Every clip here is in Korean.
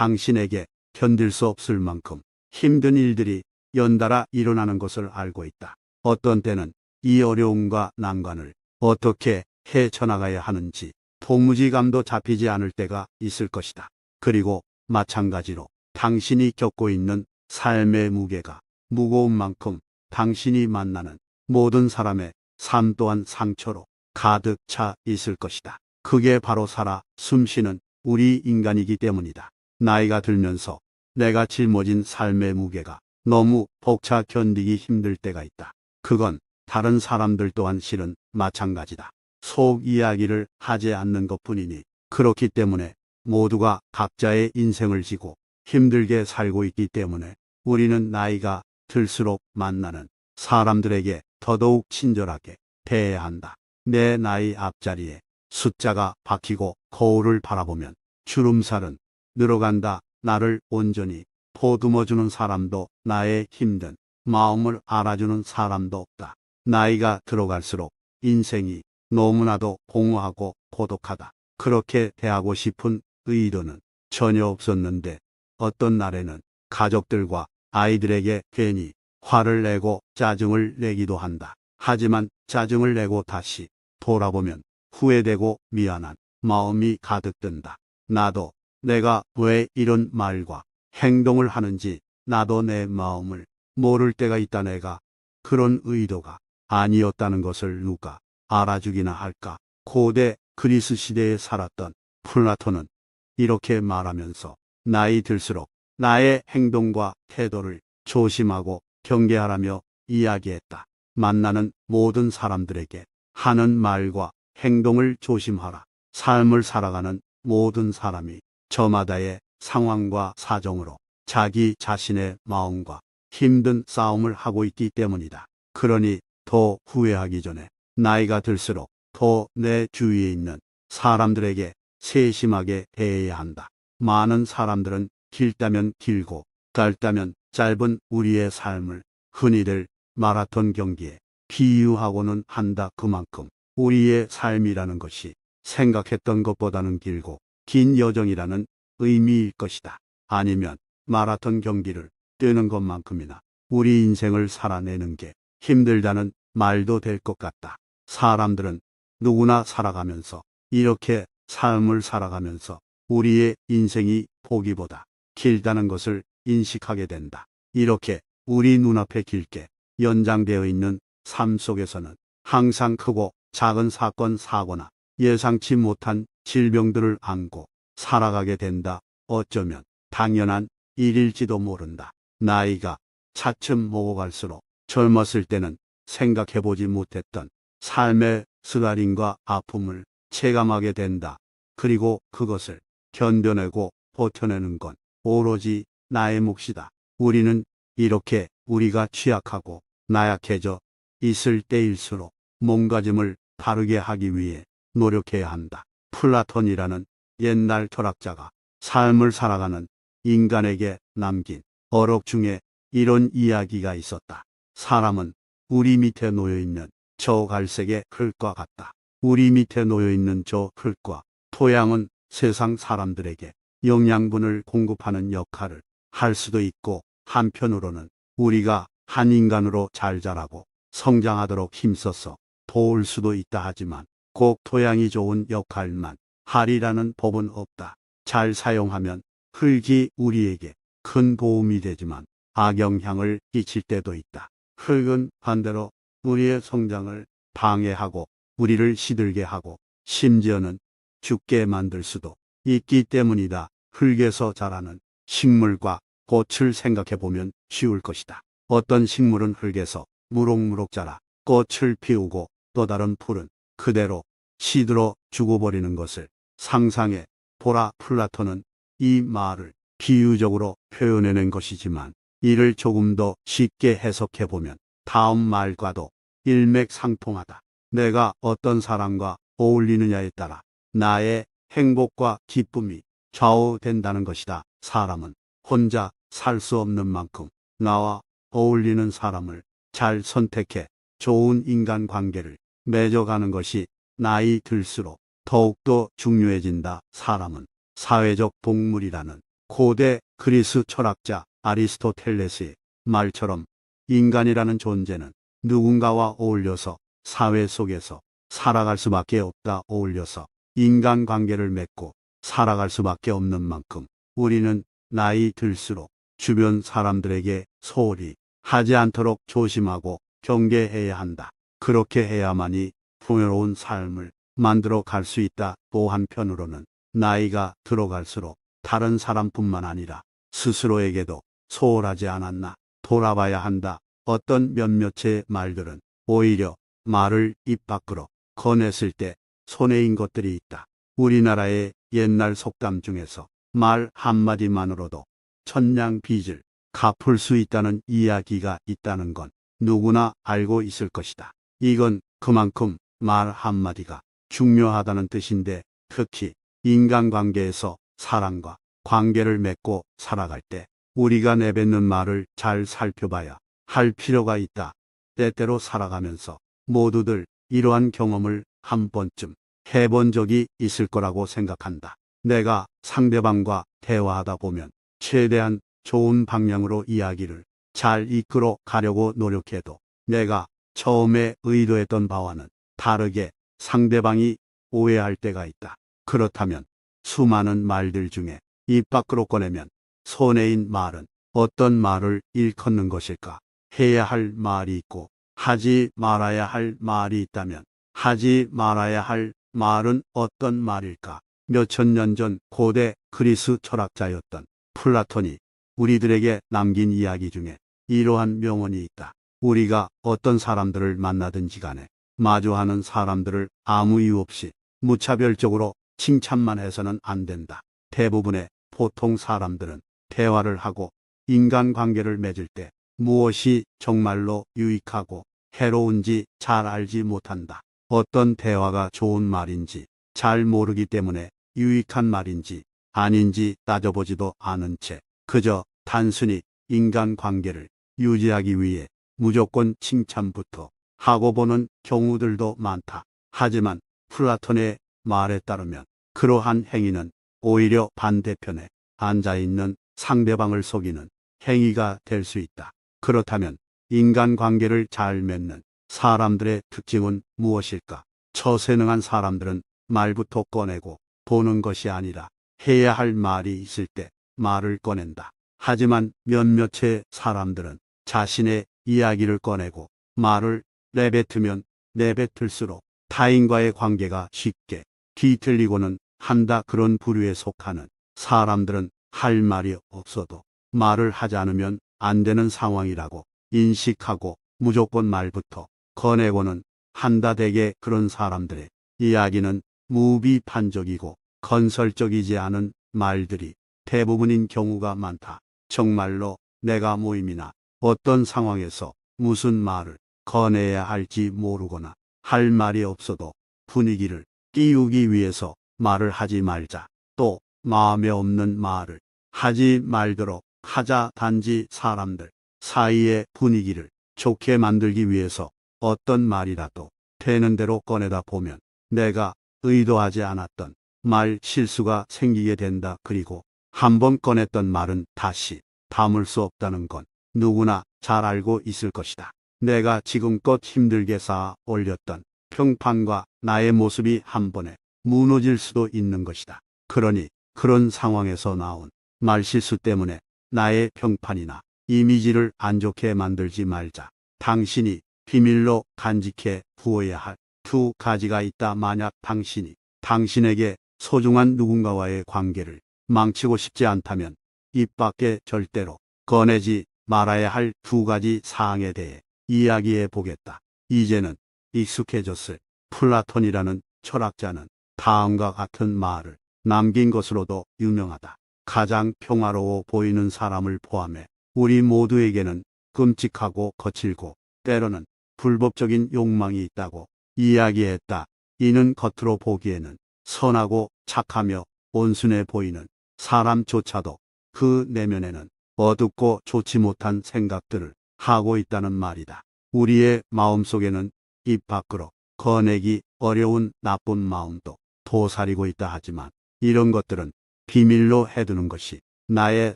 당신에게 견딜 수 없을 만큼 힘든 일들이 연달아 일어나는 것을 알고 있다. 어떤 때는 이 어려움과 난관을 어떻게 헤쳐나가야 하는지 도무지 감도 잡히지 않을 때가 있을 것이다. 그리고 마찬가지로 당신이 겪고 있는 삶의 무게가 무거운 만큼 당신이 만나는 모든 사람의 삶 또한 상처로 가득 차 있을 것이다. 그게 바로 살아 숨쉬는 우리 인간이기 때문이다. 나이가 들면서 내가 짊어진 삶의 무게가 너무 벅차 견디기 힘들 때가 있다. 그건 다른 사람들 또한 실은 마찬가지다. 속 이야기를 하지 않는 것뿐이니 그렇기 때문에 모두가 각자의 인생을 지고 힘들게 살고 있기 때문에 우리는 나이가 들수록 만나는 사람들에게 더더욱 친절하게 대해야 한다. 내 나이 앞자리에 숫자가 박히고 거울을 바라보면 주름살은 늘어간다. 나를 온전히 보듬어주는 사람도 나의 힘든 마음을 알아주는 사람도 없다. 나이가 들어갈수록 인생이 너무나도 공허하고 고독하다. 그렇게 대하고 싶은 의도는 전혀 없었는데 어떤 날에는 가족들과 아이들에게 괜히 화를 내고 짜증을 내기도 한다. 하지만 짜증을 내고 다시 돌아보면 후회되고 미안한 마음이 가득 든다. 나도 내가 왜 이런 말과 행동을 하는지 나도 내 마음을 모를 때가 있다. 내가 그런 의도가 아니었다는 것을 누가 알아주기나 할까. 고대 그리스 시대에 살았던 플라톤은 이렇게 말하면서 나이 들수록 나의 행동과 태도를 조심하고 경계하라며 이야기했다. 만나는 모든 사람들에게 하는 말과 행동을 조심하라. 삶을 살아가는 모든 사람이 저마다의 상황과 사정으로 자기 자신의 마음과 힘든 싸움을 하고 있기 때문이다. 그러니 더 후회하기 전에 나이가 들수록 더 내 주위에 있는 사람들에게 세심하게 대해야 한다. 많은 사람들은 길다면 길고 짧다면 짧은 우리의 삶을 흔히들 마라톤 경기에 비유하고는 한다. 그만큼 우리의 삶이라는 것이 생각했던 것보다는 길고 긴 여정이라는 의미일 것이다. 아니면 마라톤 경기를 뛰는 것만큼이나 우리 인생을 살아내는 게 힘들다는 말도 될 것 같다. 사람들은 누구나 살아가면서 이렇게 삶을 살아가면서 우리의 인생이 보기보다 길다는 것을 인식하게 된다. 이렇게 우리 눈앞에 길게 연장되어 있는 삶 속에서는 항상 크고 작은 사건, 사고나 예상치 못한 질병들을 안고 살아가게 된다. 어쩌면 당연한 일일지도 모른다. 나이가 차츰 먹어갈수록 젊었을 때는 생각해보지 못했던 삶의 쓰라림과 아픔을 체감하게 된다. 그리고 그것을 견뎌내고 버텨내는 건 오로지 나의 몫이다. 우리는 이렇게 우리가 취약하고 나약해져 있을 때일수록 몸가짐을 바르게 하기 위해 노력해야 한다. 플라톤이라는 옛날 철학자가 삶을 살아가는 인간에게 남긴 어록 중에 이런 이야기가 있었다. 사람은 우리 밑에 놓여있는 저 갈색의 흙과 같다. 우리 밑에 놓여있는 저 흙과 토양은 세상 사람들에게 영양분을 공급하는 역할을 할 수도 있고 한편으로는 우리가 한 인간으로 잘 자라고 성장하도록 힘써서 도울 수도 있다. 하지만 꼭 토양이 좋은 역할만 하리라는 법은 없다. 잘 사용하면 흙이 우리에게 큰 도움이 되지만 악영향을 끼칠 때도 있다. 흙은 반대로 우리의 성장을 방해하고 우리를 시들게 하고 심지어는 죽게 만들 수도 있기 때문이다. 흙에서 자라는 식물과 꽃을 생각해보면 쉬울 것이다. 어떤 식물은 흙에서 무럭무럭 자라 꽃을 피우고 또 다른 풀은 그대로 시들어 죽어버리는 것을 상상해 보라. 플라톤은 이 말을 비유적으로 표현해낸 것이지만 이를 조금 더 쉽게 해석해보면 다음 말과도 일맥상통하다. 내가 어떤 사람과 어울리느냐에 따라 나의 행복과 기쁨이 좌우된다는 것이다. 사람은 혼자 살 수 없는 만큼 나와 어울리는 사람을 잘 선택해 좋은 인간관계를 맺어가는 것이 나이 들수록 더욱더 중요해진다. 사람은 사회적 동물이라는 고대 그리스 철학자 아리스토텔레스의 말처럼 인간이라는 존재는 누군가와 어울려서 사회 속에서 살아갈 수밖에 없다. 어울려서 인간관계를 맺고 살아갈 수밖에 없는 만큼 우리는 나이 들수록 주변 사람들에게 소홀히 하지 않도록 조심하고 경계해야 한다. 그렇게 해야만이 풍요로운 삶을 만들어 갈 수 있다. 또 한편으로는 나이가 들어갈수록 다른 사람뿐만 아니라 스스로에게도 소홀하지 않았나 돌아봐야 한다. 어떤 몇몇의 말들은 오히려 말을 입 밖으로 꺼냈을 때 손해인 것들이 있다. 우리나라의 옛날 속담 중에서 말 한마디만으로도 천냥 빚을 갚을 수 있다는 이야기가 있다는 건 누구나 알고 있을 것이다. 이건 그만큼 말 한마디가 중요하다는 뜻인데, 특히 인간관계에서 사람과 관계를 맺고 살아갈 때 우리가 내뱉는 말을 잘 살펴봐야 할 필요가 있다. 때때로 살아가면서 모두들 이러한 경험을 한 번쯤 해본 적이 있을 거라고 생각한다. 내가 상대방과 대화하다 보면 최대한 좋은 방향으로 이야기를 잘 이끌어 가려고 노력해도 내가 처음에 의도했던 바와는 다르게 상대방이 오해할 때가 있다. 그렇다면 수많은 말들 중에 입 밖으로 꺼내면 손해인 말은 어떤 말을 일컫는 것일까? 해야 할 말이 있고 하지 말아야 할 말이 있다면 하지 말아야 할 말은 어떤 말일까? 몇천 년 전 고대 그리스 철학자였던 플라톤이 우리들에게 남긴 이야기 중에 이러한 명언이 있다. 우리가 어떤 사람들을 만나든지 간에 마주하는 사람들을 아무 이유 없이 무차별적으로 칭찬만 해서는 안 된다. 대부분의 보통 사람들은 대화를 하고 인간관계를 맺을 때 무엇이 정말로 유익하고 해로운지 잘 알지 못한다. 어떤 대화가 좋은 말인지 잘 모르기 때문에 유익한 말인지 아닌지 따져보지도 않은 채 그저 단순히 인간관계를 유지하기 위해 무조건 칭찬부터 하고 보는 경우들도 많다. 하지만 플라톤의 말에 따르면 그러한 행위는 오히려 반대편에 앉아있는 상대방을 속이는 행위가 될 수 있다. 그렇다면 인간관계를 잘 맺는 사람들의 특징은 무엇일까? 처세능한 사람들은 말부터 꺼내고 보는 것이 아니라 해야 할 말이 있을 때 말을 꺼낸다. 하지만 몇몇의 사람들은 자신의 이야기를 꺼내고 말을 내뱉으면 내뱉을수록 타인과의 관계가 쉽게 뒤틀리고는 한다. 그런 부류에 속하는 사람들은 할 말이 없어도 말을 하지 않으면 안 되는 상황이라고 인식하고 무조건 말부터 꺼내고는 한다. 대개 그런 사람들의 이야기는 무비판적이고 건설적이지 않은 말들이 대부분인 경우가 많다. 정말로 내가 모임이나 어떤 상황에서 무슨 말을 꺼내야 할지 모르거나 할 말이 없어도 분위기를 띄우기 위해서 말을 하지 말자. 또 마음에 없는 말을 하지 말도록 하자. 단지 사람들 사이의 분위기를 좋게 만들기 위해서 어떤 말이라도 되는 대로 꺼내다 보면 내가 의도하지 않았던 말 실수가 생기게 된다. 그리고 한번 꺼냈던 말은 다시 담을 수 없다는 건 누구나 잘 알고 있을 것이다. 내가 지금껏 힘들게 쌓아 올렸던 평판과 나의 모습이 한 번에 무너질 수도 있는 것이다. 그러니 그런 상황에서 나온 말실수 때문에 나의 평판이나 이미지를 안 좋게 만들지 말자. 당신이 비밀로 간직해 두어야 할 두 가지가 있다. 만약 당신이 당신에게 소중한 누군가와의 관계를 망치고 싶지 않다면 입 밖에 절대로 꺼내지 말아야 할 두 가지 사항에 대해 이야기해 보겠다. 이제는 익숙해졌을 플라톤이라는 철학자는 다음과 같은 말을 남긴 것으로도 유명하다. 가장 평화로워 보이는 사람을 포함해 우리 모두에게는 끔찍하고 거칠고 때로는 불법적인 욕망이 있다고 이야기했다. 이는 겉으로 보기에는 선하고 착하며 온순해 보이는 사람조차도 그 내면에는 어둡고 좋지 못한 생각들을 하고 있다는 말이다. 우리의 마음속에는 입 밖으로 꺼내기 어려운 나쁜 마음도 도사리고 있다. 하지만 이런 것들은 비밀로 해두는 것이 나의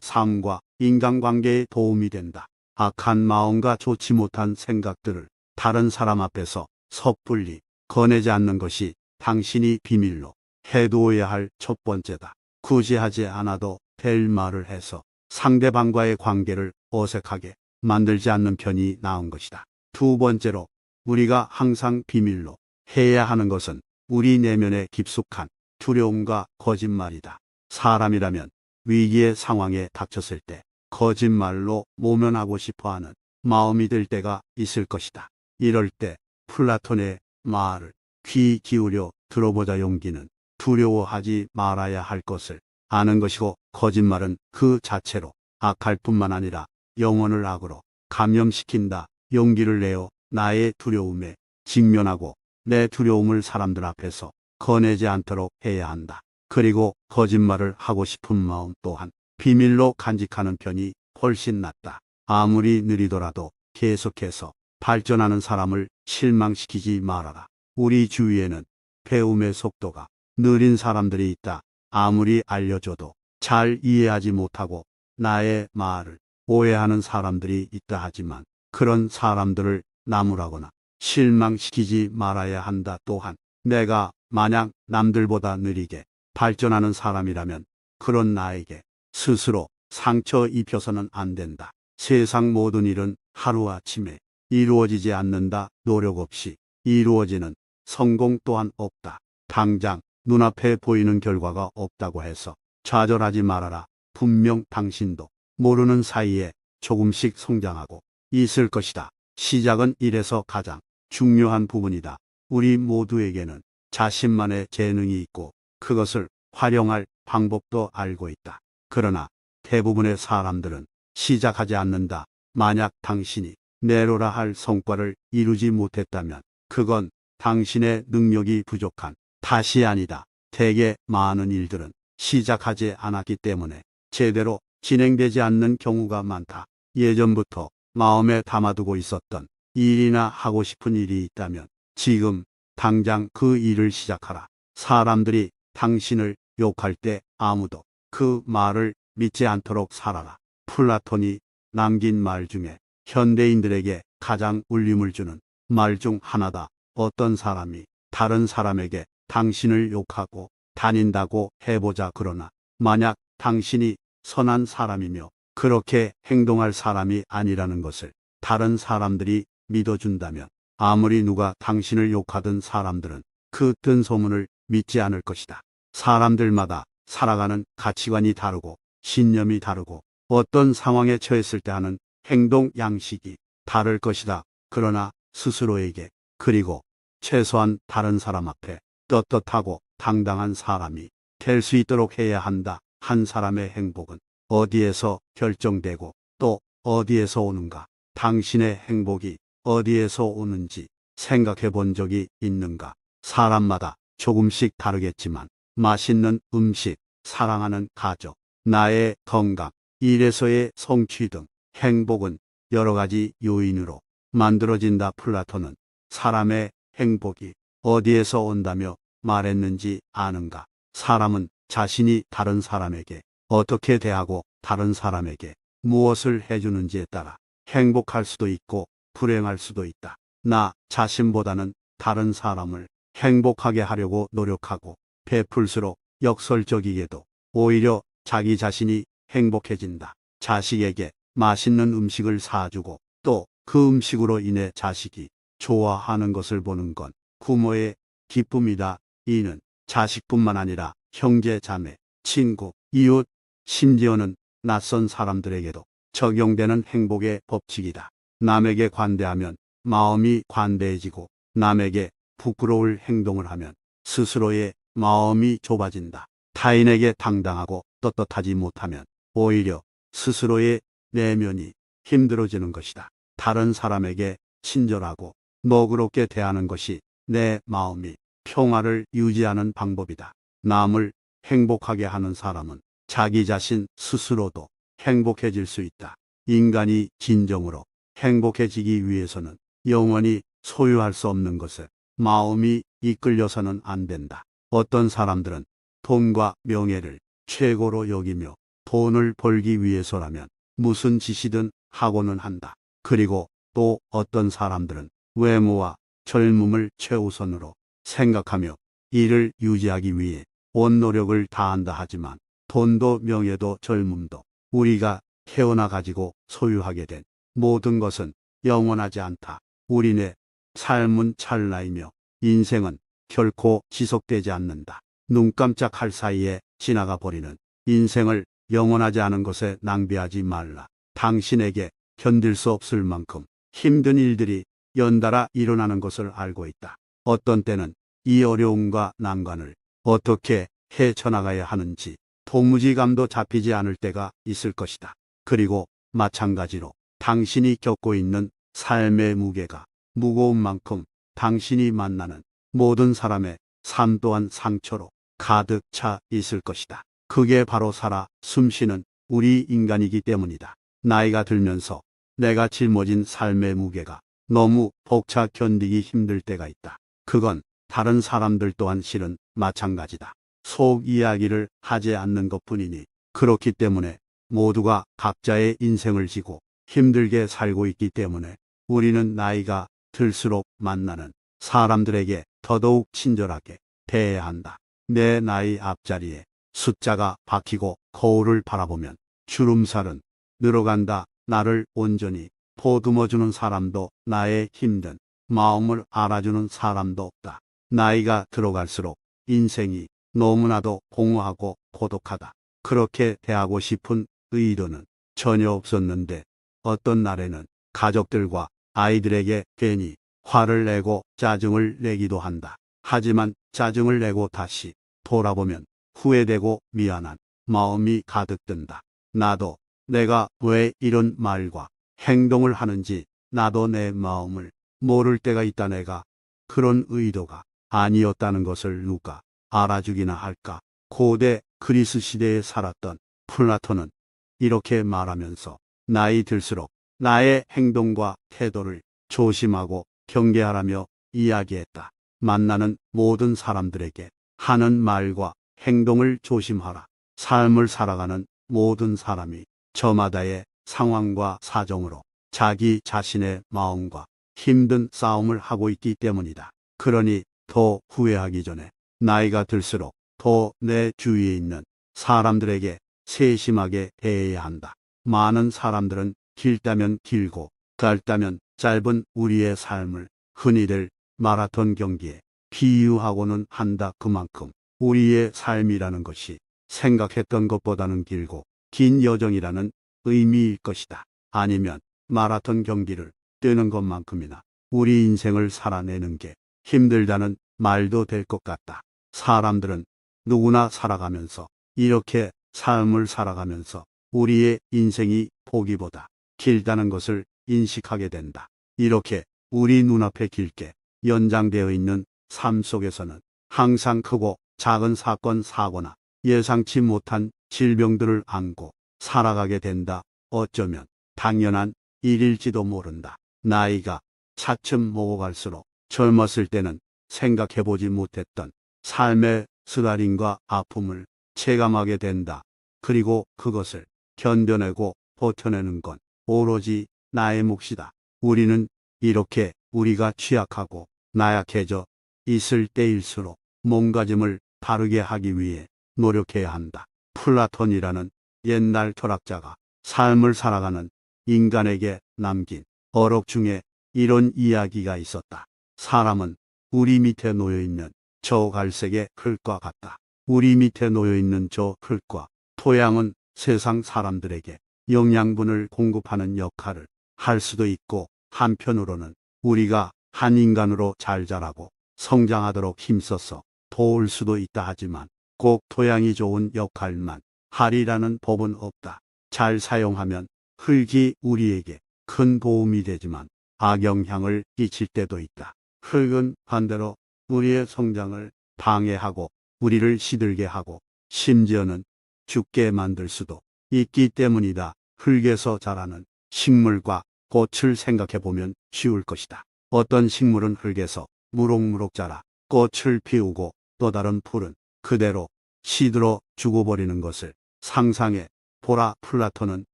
삶과 인간관계에 도움이 된다. 악한 마음과 좋지 못한 생각들을 다른 사람 앞에서 섣불리 꺼내지 않는 것이 당신이 비밀로 해두어야 할 첫 번째다. 굳이 하지 않아도 될 말을 해서 상대방과의 관계를 어색하게 만들지 않는 편이 나은 것이다. 두 번째로, 우리가 항상 비밀로 해야 하는 것은 우리 내면의 깊숙한 두려움과 거짓말이다. 사람이라면 위기의 상황에 닥쳤을 때 거짓말로 모면하고 싶어 하는 마음이 들 때가 있을 것이다. 이럴 때 플라톤의 말을 귀 기울여 들어보자. 용기는 두려워하지 말아야 할 것을 아는 것이고, 거짓말은 그 자체로 악할 뿐만 아니라 영혼을 악으로 감염시킨다. 용기를 내어 나의 두려움에 직면하고 내 두려움을 사람들 앞에서 꺼내지 않도록 해야 한다. 그리고 거짓말을 하고 싶은 마음 또한 비밀로 간직하는 편이 훨씬 낫다. 아무리 느리더라도 계속해서 발전하는 사람을 실망시키지 말아라. 우리 주위에는 배움의 속도가 느린 사람들이 있다. 아무리 알려줘도 잘 이해하지 못하고 나의 말을 오해하는 사람들이 있다. 하지만 그런 사람들을 나무라거나 실망시키지 말아야 한다. 또한 내가 만약 남들보다 느리게 발전하는 사람이라면 그런 나에게 스스로 상처 입혀서는 안 된다. 세상 모든 일은 하루아침에 이루어지지 않는다. 노력 없이 이루어지는 성공 또한 없다. 당장 눈앞에 보이는 결과가 없다고 해서 좌절하지 말아라. 분명 당신도 모르는 사이에 조금씩 성장하고 있을 것이다. 시작은 이래서 가장 중요한 부분이다. 우리 모두에게는 자신만의 재능이 있고 그것을 활용할 방법도 알고 있다. 그러나 대부분의 사람들은 시작하지 않는다. 만약 당신이 내로라 할 성과를 이루지 못했다면 그건 당신의 능력이 부족한 탓이 아니다. 대개 많은 일들은 시작하지 않았기 때문에 제대로 진행되지 않는 경우가 많다. 예전부터 마음에 담아두고 있었던 일이나 하고 싶은 일이 있다면 지금 당장 그 일을 시작하라. 사람들이 당신을 욕할 때 아무도 그 말을 믿지 않도록 살아라. 플라톤이 남긴 말 중에 현대인들에게 가장 울림을 주는 말 중 하나다. 어떤 사람이 다른 사람에게 당신을 욕하고 다닌다고 해보자. 그러나 만약 당신이 선한 사람이며 그렇게 행동할 사람이 아니라는 것을 다른 사람들이 믿어준다면 아무리 누가 당신을 욕하던 사람들은 그 뜬 소문을 믿지 않을 것이다. 사람들마다 살아가는 가치관이 다르고 신념이 다르고 어떤 상황에 처했을 때 하는 행동 양식이 다를 것이다. 그러나 스스로에게 그리고 최소한 다른 사람 앞에 떳떳하고 당당한 사람이 될 수 있도록 해야 한다. 한 사람의 행복은 어디에서 결정되고 또 어디에서 오는가? 당신의 행복이 어디에서 오는지 생각해 본 적이 있는가? 사람마다 조금씩 다르겠지만 맛있는 음식, 사랑하는 가족, 나의 건강, 일에서의 성취 등 행복은 여러 가지 요인으로 만들어진다. 플라톤은 사람의 행복이 어디에서 온다며 말했는지 아는가? 사람은 자신이 다른 사람에게 어떻게 대하고 다른 사람에게 무엇을 해주는지에 따라 행복할 수도 있고 불행할 수도 있다. 나 자신보다는 다른 사람을 행복하게 하려고 노력하고 베풀수록 역설적이게도 오히려 자기 자신이 행복해진다. 자식에게 맛있는 음식을 사주고 또 그 음식으로 인해 자식이 좋아하는 것을 보는 건 부모의 기쁨이다. 이는 자식뿐만 아니라 형제, 자매, 친구, 이웃, 심지어는 낯선 사람들에게도 적용되는 행복의 법칙이다. 남에게 관대하면 마음이 관대해지고 남에게 부끄러울 행동을 하면 스스로의 마음이 좁아진다. 타인에게 당당하고 떳떳하지 못하면 오히려 스스로의 내면이 힘들어지는 것이다. 다른 사람에게 친절하고 너그럽게 대하는 것이 내 마음이 평화를 유지하는 방법이다. 남을 행복하게 하는 사람은 자기 자신 스스로도 행복해질 수 있다. 인간이 진정으로 행복해지기 위해서는 영원히 소유할 수 없는 것에 마음이 이끌려서는 안 된다. 어떤 사람들은 돈과 명예를 최고로 여기며 돈을 벌기 위해서라면 무슨 짓이든 하고는 한다. 그리고 또 어떤 사람들은 외모와 젊음을 최우선으로 생각하며 이를 유지하기 위해 온 노력을 다한다 하지만 돈도 명예도 젊음도 우리가 태어나 가지고 소유하게 된 모든 것은 영원하지 않다. 우리네 삶은 찰나이며 인생은 결코 지속되지 않는다. 눈 깜짝할 사이에 지나가 버리는 인생을 영원하지 않은 것에 낭비하지 말라. 당신에게 견딜 수 없을 만큼 힘든 일들이 연달아 일어나는 것을 알고 있다. 어떤 때는 이 어려움과 난관을 어떻게 헤쳐나가야 하는지 도무지 감도 잡히지 않을 때가 있을 것이다. 그리고 마찬가지로 당신이 겪고 있는 삶의 무게가 무거운 만큼 당신이 만나는 모든 사람의 삶 또한 상처로 가득 차 있을 것이다. 그게 바로 살아 숨쉬는 우리 인간이기 때문이다. 나이가 들면서 내가 짊어진 삶의 무게가 너무 벅차 견디기 힘들 때가 있다. 그건 다른 사람들 또한 실은 마찬가지다. 속 이야기를 하지 않는 것뿐이니 그렇기 때문에 모두가 각자의 인생을 지고 힘들게 살고 있기 때문에 우리는 나이가 들수록 만나는 사람들에게 더더욱 친절하게 대해야 한다. 내 나이 앞자리에 숫자가 박히고 거울을 바라보면 주름살은 늘어간다. 나를 온전히 보듬어주는 사람도 나의 힘든 마음을 알아주는 사람도 없다. 나이가 들어갈수록 인생이 너무나도 공허하고 고독하다. 그렇게 대하고 싶은 의도는 전혀 없었는데 어떤 날에는 가족들과 아이들에게 괜히 화를 내고 짜증을 내기도 한다. 하지만 짜증을 내고 다시 돌아보면 후회되고 미안한 마음이 가득 든다. 나도 내가 왜 이런 말과 행동을 하는지 나도 내 마음을 모를 때가 있다. 내가 그런 의도가 아니었다는 것을 누가 알아주기나 할까. 고대 그리스 시대에 살았던 플라톤은 이렇게 말하면서 나이 들수록 나의 행동과 태도를 조심하고 경계하라며 이야기했다. 만나는 모든 사람들에게 하는 말과 행동을 조심하라. 삶을 살아가는 모든 사람이 저마다의 상황과 사정으로 자기 자신의 마음과 힘든 싸움을 하고 있기 때문이다. 그러니 더 후회하기 전에 나이가 들수록 더 내 주위에 있는 사람들에게 세심하게 대해야 한다. 많은 사람들은 길다면 길고 짧다면 짧은 우리의 삶을 흔히들 마라톤 경기에 비유하고는 한다. 그만큼 우리의 삶이라는 것이 생각했던 것보다는 길고 긴 여정이라는 의미일 것이다. 아니면 마라톤 경기를 뛰는 것만큼이나 우리 인생을 살아내는 게 힘들다는 말도 될 것 같다. 사람들은 누구나 살아가면서 이렇게 삶을 살아가면서 우리의 인생이 보기보다 길다는 것을 인식하게 된다. 이렇게 우리 눈앞에 길게 연장되어 있는 삶 속에서는 항상 크고 작은 사건, 사고나 예상치 못한 질병들을 안고 살아가게 된다. 어쩌면 당연한 일일지도 모른다. 나이가 차츰 먹어갈수록 젊었을 때는 생각해보지 못했던 삶의 쓰라림과 아픔을 체감하게 된다. 그리고 그것을 견뎌내고 버텨내는 건 오로지 나의 몫이다. 우리는 이렇게 우리가 취약하고 나약해져 있을 때일수록 몸가짐을 바르게 하기 위해 노력해야 한다. 플라톤이라는 옛날 철학자가 삶을 살아가는 인간에게 남긴 어록 중에 이런 이야기가 있었다. 사람은 우리 밑에 놓여있는 저 갈색의 흙과 같다. 우리 밑에 놓여있는 저 흙과 토양은 세상 사람들에게 영양분을 공급하는 역할을 할 수도 있고 한편으로는 우리가 한 인간으로 잘 자라고 성장하도록 힘써서 도울 수도 있다. 하지만 꼭 토양이 좋은 역할만 하리라는 법은 없다. 잘 사용하면 흙이 우리에게 큰 도움이 되지만 악영향을 끼칠 때도 있다. 흙은 반대로 우리의 성장을 방해하고 우리를 시들게 하고 심지어는 죽게 만들 수도 있기 때문이다. 흙에서 자라는 식물과 꽃을 생각해 보면 쉬울 것이다. 어떤 식물은 흙에서 무럭무럭 자라 꽃을 피우고 또 다른 풀은 그대로 시들어 죽어버리는 것을 상상해 보라, 플라톤은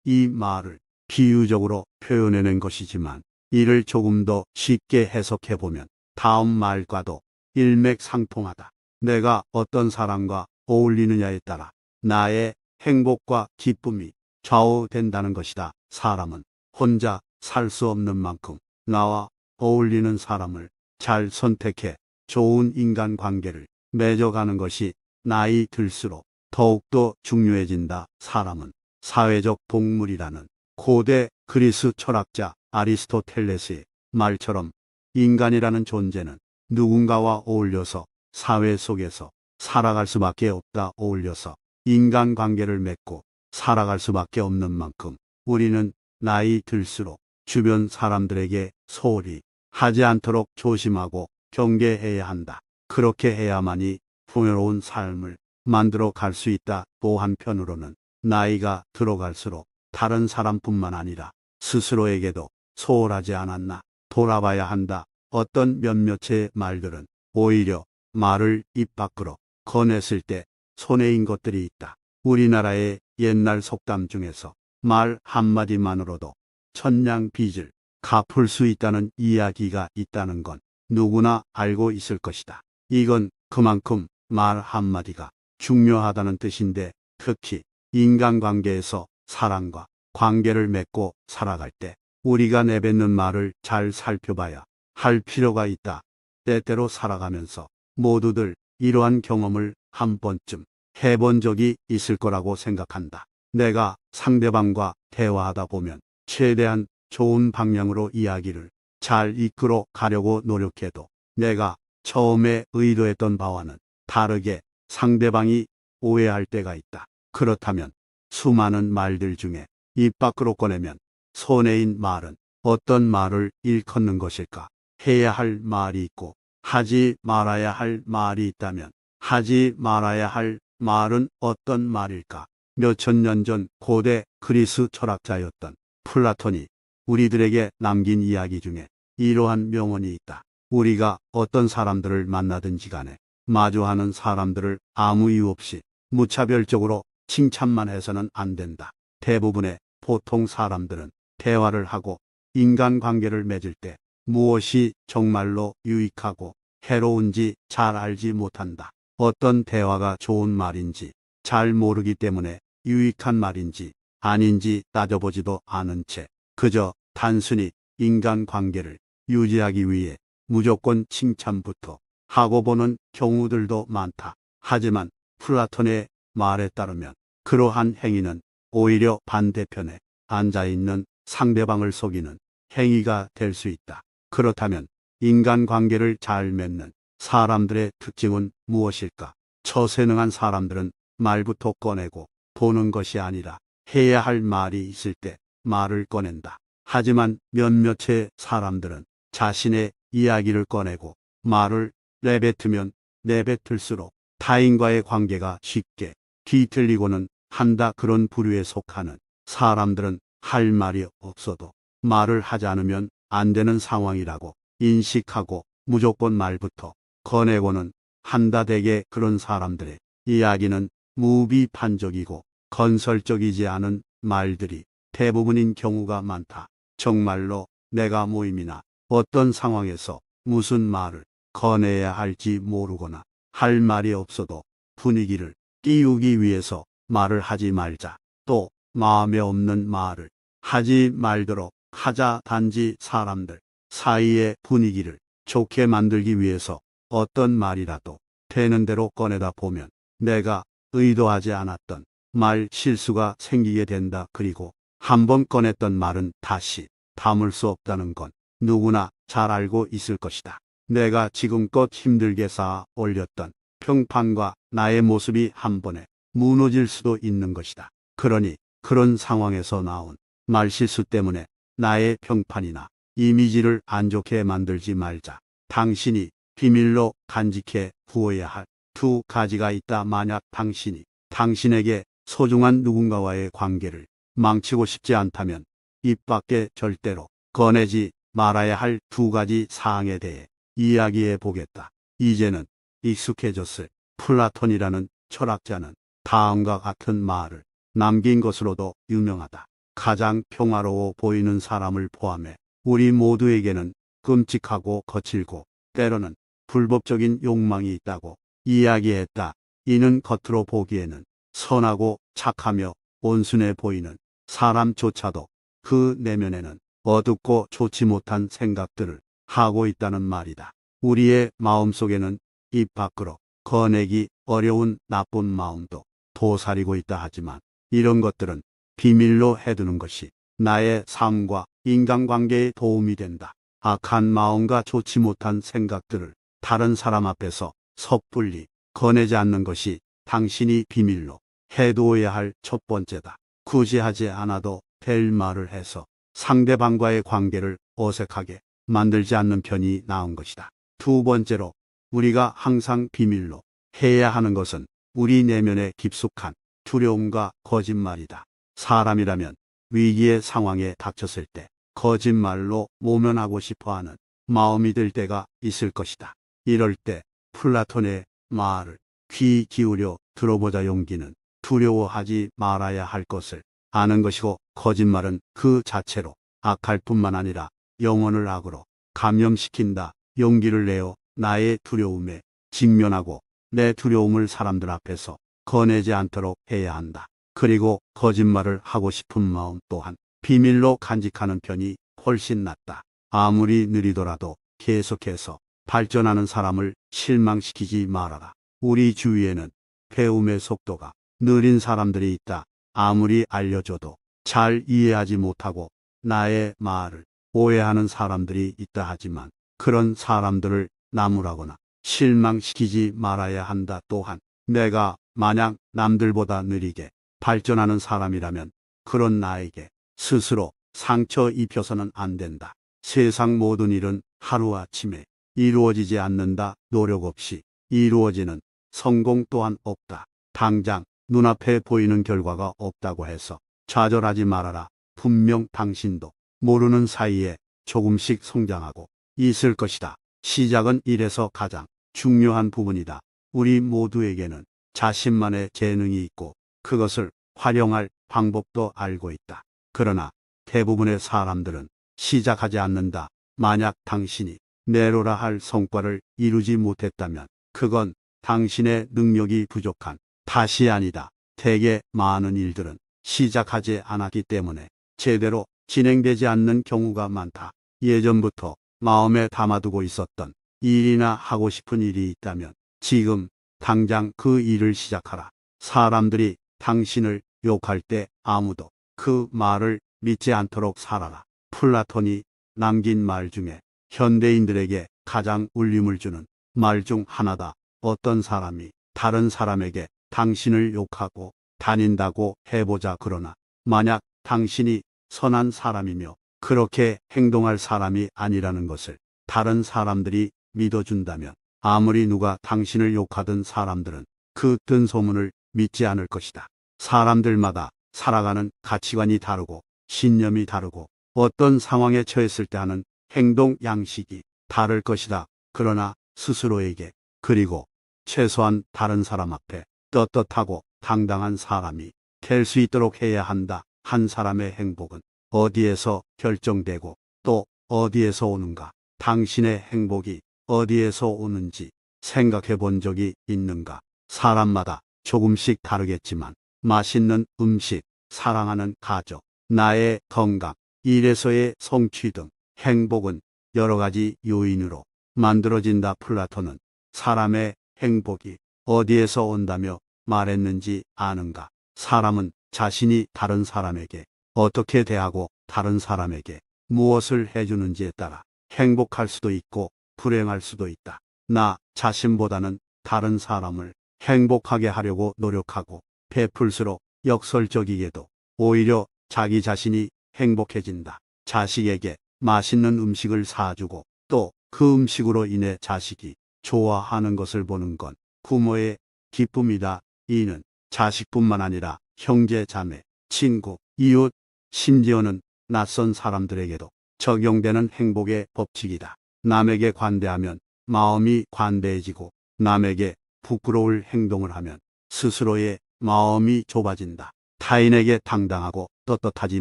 이 말을 비유적으로 표현해낸 것이지만 이를 조금 더 쉽게 해석해보면 다음 말과도 일맥상통하다. 내가 어떤 사람과 어울리느냐에 따라 나의 행복과 기쁨이 좌우된다는 것이다. 사람은 혼자 살 수 없는 만큼 나와 어울리는 사람을 잘 선택해 좋은 인간관계를 맺어가는 것이 나이 들수록 더욱더 중요해진다. 사람은 사회적 동물이라는 고대 그리스 철학자 아리스토텔레스의 말처럼 인간이라는 존재는 누군가와 어울려서 사회 속에서 살아갈 수밖에 없다. 어울려서 인간관계를 맺고 살아갈 수밖에 없는 만큼 우리는 나이 들수록 주변 사람들에게 소홀히 하지 않도록 조심하고 경계해야 한다. 그렇게 해야만이 풍요로운 삶을 만들어 갈 수 있다. 또 한편으로는 나이가 들어갈수록 다른 사람뿐만 아니라 스스로에게도 소홀하지 않았나 돌아봐야 한다. 어떤 몇몇의 말들은 오히려 말을 입 밖으로 꺼냈을 때 손해인 것들이 있다. 우리나라의 옛날 속담 중에서 말 한마디만으로도 천냥 빚을 갚을 수 있다는 이야기가 있다는 건 누구나 알고 있을 것이다. 이건 그만큼 말 한마디가 중요하다는 뜻인데 특히 인간관계에서 사람과 관계를 맺고 살아갈 때 우리가 내뱉는 말을 잘 살펴봐야 할 필요가 있다. 때때로 살아가면서 모두들 이러한 경험을 한 번쯤 해본 적이 있을 거라고 생각한다. 내가 상대방과 대화하다 보면 최대한 좋은 방향으로 이야기를 잘 이끌어 가려고 노력해도 내가 처음에 의도했던 바와는 다르게 상대방이 오해할 때가 있다. 그렇다면 수많은 말들 중에 입 밖으로 꺼내면 손해인 말은 어떤 말을 일컫는 것일까? 해야 할 말이 있고 하지 말아야 할 말이 있다면 하지 말아야 할 말은 어떤 말일까? 몇천 년 전 고대 그리스 철학자였던 플라톤이 우리들에게 남긴 이야기 중에 이러한 명언이 있다. 우리가 어떤 사람들을 만나든지 간에 마주하는 사람들을 아무 이유 없이 무차별적으로 칭찬만 해서는 안 된다. 대부분의 보통 사람들은 대화를 하고 인간관계를 맺을 때 무엇이 정말로 유익하고 해로운지 잘 알지 못한다. 어떤 대화가 좋은 말인지 잘 모르기 때문에 유익한 말인지 아닌지 따져보지도 않은 채 그저 단순히 인간관계를 유지하기 위해 무조건 칭찬부터 하고 보는 경우들도 많다. 하지만 플라톤의 말에 따르면 그러한 행위는 오히려 반대편에 앉아있는 상대방을 속이는 행위가 될 수 있다. 그렇다면 인간관계를 잘 맺는 사람들의 특징은 무엇일까? 처세능한 사람들은 말부터 꺼내고 보는 것이 아니라 해야 할 말이 있을 때 말을 꺼낸다. 하지만 몇몇의 사람들은 자신의 이야기를 꺼내고 말을 내뱉으면 내뱉을수록 타인과의 관계가 쉽게 뒤틀리고는 한다. 그런 부류에 속하는 사람들은 할 말이 없어도 말을 하지 않으면 안 되는 상황이라고 인식하고 무조건 말부터 꺼내고는 한다. 대개 그런 사람들의 이야기는 무비판적이고 건설적이지 않은 말들이 대부분인 경우가 많다. 정말로 내가 모임이나 어떤 상황에서 무슨 말을 꺼내야 할지 모르거나 할 말이 없어도 분위기를 띄우기 위해서 말을 하지 말자. 또 마음에 없는 말을 하지 말도록 하자. 단지 사람들 사이의 분위기를 좋게 만들기 위해서 어떤 말이라도 되는 대로 꺼내다 보면 내가 의도하지 않았던 말 실수가 생기게 된다. 그리고 한번 꺼냈던 말은 다시 담을 수 없다는 건 누구나 잘 알고 있을 것이다. 내가 지금껏 힘들게 쌓아 올렸던 평판과 나의 모습이 한 번에 무너질 수도 있는 것이다. 그러니 그런 상황에서 나온 말실수 때문에 나의 평판이나 이미지를 안 좋게 만들지 말자. 당신이 비밀로 간직해 두어야 할 두 가지가 있다. 만약 당신이 당신에게 소중한 누군가와의 관계를 망치고 싶지 않다면 입 밖에 절대로 꺼내지 말아야 할 두 가지 사항에 대해 이야기해 보겠다. 이제는 익숙해졌을 플라톤이라는 철학자는 다음과 같은 말을 남긴 것으로도 유명하다. 가장 평화로워 보이는 사람을 포함해 우리 모두에게는 끔찍하고 거칠고 때로는 불법적인 욕망이 있다고 이야기했다. 이는 겉으로 보기에는 선하고 착하며 온순해 보이는 사람조차도 그 내면에는 어둡고 좋지 못한 생각들을 하고 있다는 말이다. 우리의 마음속에는 입 밖으로 꺼내기 어려운 나쁜 마음도 도사리고 있다 하지만 이런 것들은 비밀로 해두는 것이 나의 삶과 인간관계에 도움이 된다. 악한 마음과 좋지 못한 생각들을 다른 사람 앞에서 섣불리 꺼내지 않는 것이 당신이 비밀로 해두어야 할 첫 번째다. 굳이 하지 않아도 될 말을 해서 상대방과의 관계를 어색하게 만들지 않는 편이 나은 것이다. 두 번째로 우리가 항상 비밀로 해야 하는 것은 우리 내면의 깊숙한 두려움과 거짓말이다. 사람이라면 위기의 상황에 닥쳤을 때 거짓말로 모면하고 싶어하는 마음이 들 때가 있을 것이다. 이럴 때 플라톤의 말을 귀 기울여 들어보자. 용기는 두려워하지 말아야 할 것을 아는 것이고 거짓말은 그 자체로 악할 뿐만 아니라 영혼을 악으로 감염시킨다. 용기를 내어 나의 두려움에 직면하고 내 두려움을 사람들 앞에서 꺼내지 않도록 해야 한다. 그리고 거짓말을 하고 싶은 마음 또한 비밀로 간직하는 편이 훨씬 낫다. 아무리 느리더라도 계속해서 발전하는 사람을 실망시키지 말아라. 우리 주위에는 배움의 속도가 느린 사람들이 있다. 아무리 알려줘도 잘 이해하지 못하고 나의 말을 오해하는 사람들이 있다 하지만 그런 사람들을 나무라거나 실망시키지 말아야 한다. 또한 내가 만약 남들보다 느리게 발전하는 사람이라면 그런 나에게 스스로 상처 입혀서는 안 된다. 세상 모든 일은 하루아침에 이루어지지 않는다. 노력 없이 이루어지는 성공 또한 없다. 당장 눈앞에 보이는 결과가 없다고 해서 좌절하지 말아라. 분명 당신도 모르는 사이에 조금씩 성장하고 있을 것이다. 시작은 일에서 가장 중요한 부분이다. 우리 모두에게는 자신만의 재능이 있고 그것을 활용할 방법도 알고 있다. 그러나 대부분의 사람들은 시작하지 않는다. 만약 당신이 내로라 할 성과를 이루지 못했다면 그건 당신의 능력이 부족한 탓이 아니다. 대개 많은 일들은 시작하지 않았기 때문에 제대로 진행되지 않는 경우가 많다. 예전부터 마음에 담아두고 있었던 일이나 하고 싶은 일이 있다면 지금 당장 그 일을 시작하라. 사람들이 당신을 욕할 때 아무도 그 말을 믿지 않도록 살아라. 플라톤이 남긴 말 중에 현대인들에게 가장 울림을 주는 말 중 하나다. 어떤 사람이 다른 사람에게 당신을 욕하고 다닌다고 해보자. 그러나 만약 당신이 선한 사람이며 그렇게 행동할 사람이 아니라는 것을 다른 사람들이 믿어준다면 아무리 누가 당신을 욕하던 사람들은 그 뜬 소문을 믿지 않을 것이다. 사람들마다 살아가는 가치관이 다르고 신념이 다르고 어떤 상황에 처했을 때 하는 행동 양식이 다를 것이다. 그러나 스스로에게 그리고 최소한 다른 사람 앞에 떳떳하고 당당한 사람이 될 수 있도록 해야 한다. 한 사람의 행복은 어디에서 결정되고 또 어디에서 오는가? 당신의 행복이 어디에서 오는지 생각해 본 적이 있는가? 사람마다 조금씩 다르겠지만 맛있는 음식, 사랑하는 가족, 나의 건강, 일에서의 성취 등 행복은 여러 가지 요인으로 만들어진다. 플라톤은 사람의 행복이 어디에서 온다며 말했는지 아는가? 사람은 자신이 다른 사람에게 어떻게 대하고 다른 사람에게 무엇을 해주는지에 따라 행복할 수도 있고 불행할 수도 있다. 나 자신보다는 다른 사람을 행복하게 하려고 노력하고 베풀수록 역설적이게도 오히려 자기 자신이 행복해진다. 자식에게 맛있는 음식을 사주고 또 그 음식으로 인해 자식이 좋아하는 것을 보는 건 부모의 기쁨이다. 이는 자식뿐만 아니라 형제, 자매, 친구, 이웃, 심지어는 낯선 사람들에게도 적용되는 행복의 법칙이다. 남에게 관대하면 마음이 관대해지고 남에게 부끄러울 행동을 하면 스스로의 마음이 좁아진다. 타인에게 당당하고 떳떳하지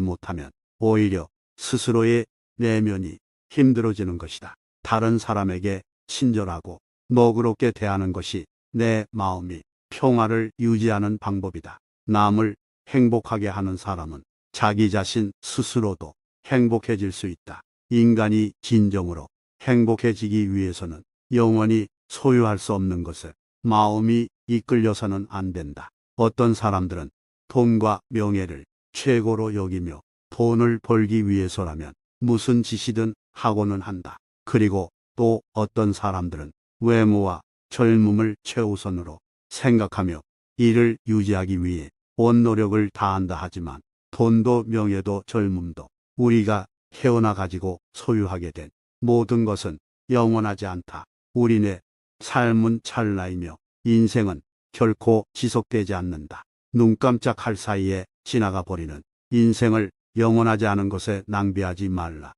못하면 오히려 스스로의 내면이 힘들어지는 것이다. 다른 사람에게 친절하고 너그럽게 대하는 것이 내 마음이 평화를 유지하는 방법이다. 남을 행복하게 하는 사람은 자기 자신 스스로도 행복해질 수 있다. 인간이 진정으로 행복해지기 위해서는 영원히 소유할 수 없는 것에 마음이 이끌려서는 안 된다. 어떤 사람들은 돈과 명예를 최고로 여기며 돈을 벌기 위해서라면 무슨 짓이든 하고는 한다. 그리고 또 어떤 사람들은 외모와 젊음을 최우선으로 생각하며 이를 유지하기 위해 온 노력을 다한다 하지만 돈도 명예도 젊음도 우리가 태어나 가지고 소유하게 된 모든 것은 영원하지 않다. 우리네 삶은 찰나이며 인생은 결코 지속되지 않는다. 눈 깜짝할 사이에 지나가 버리는 인생을 영원하지 않은 것에 낭비하지 말라.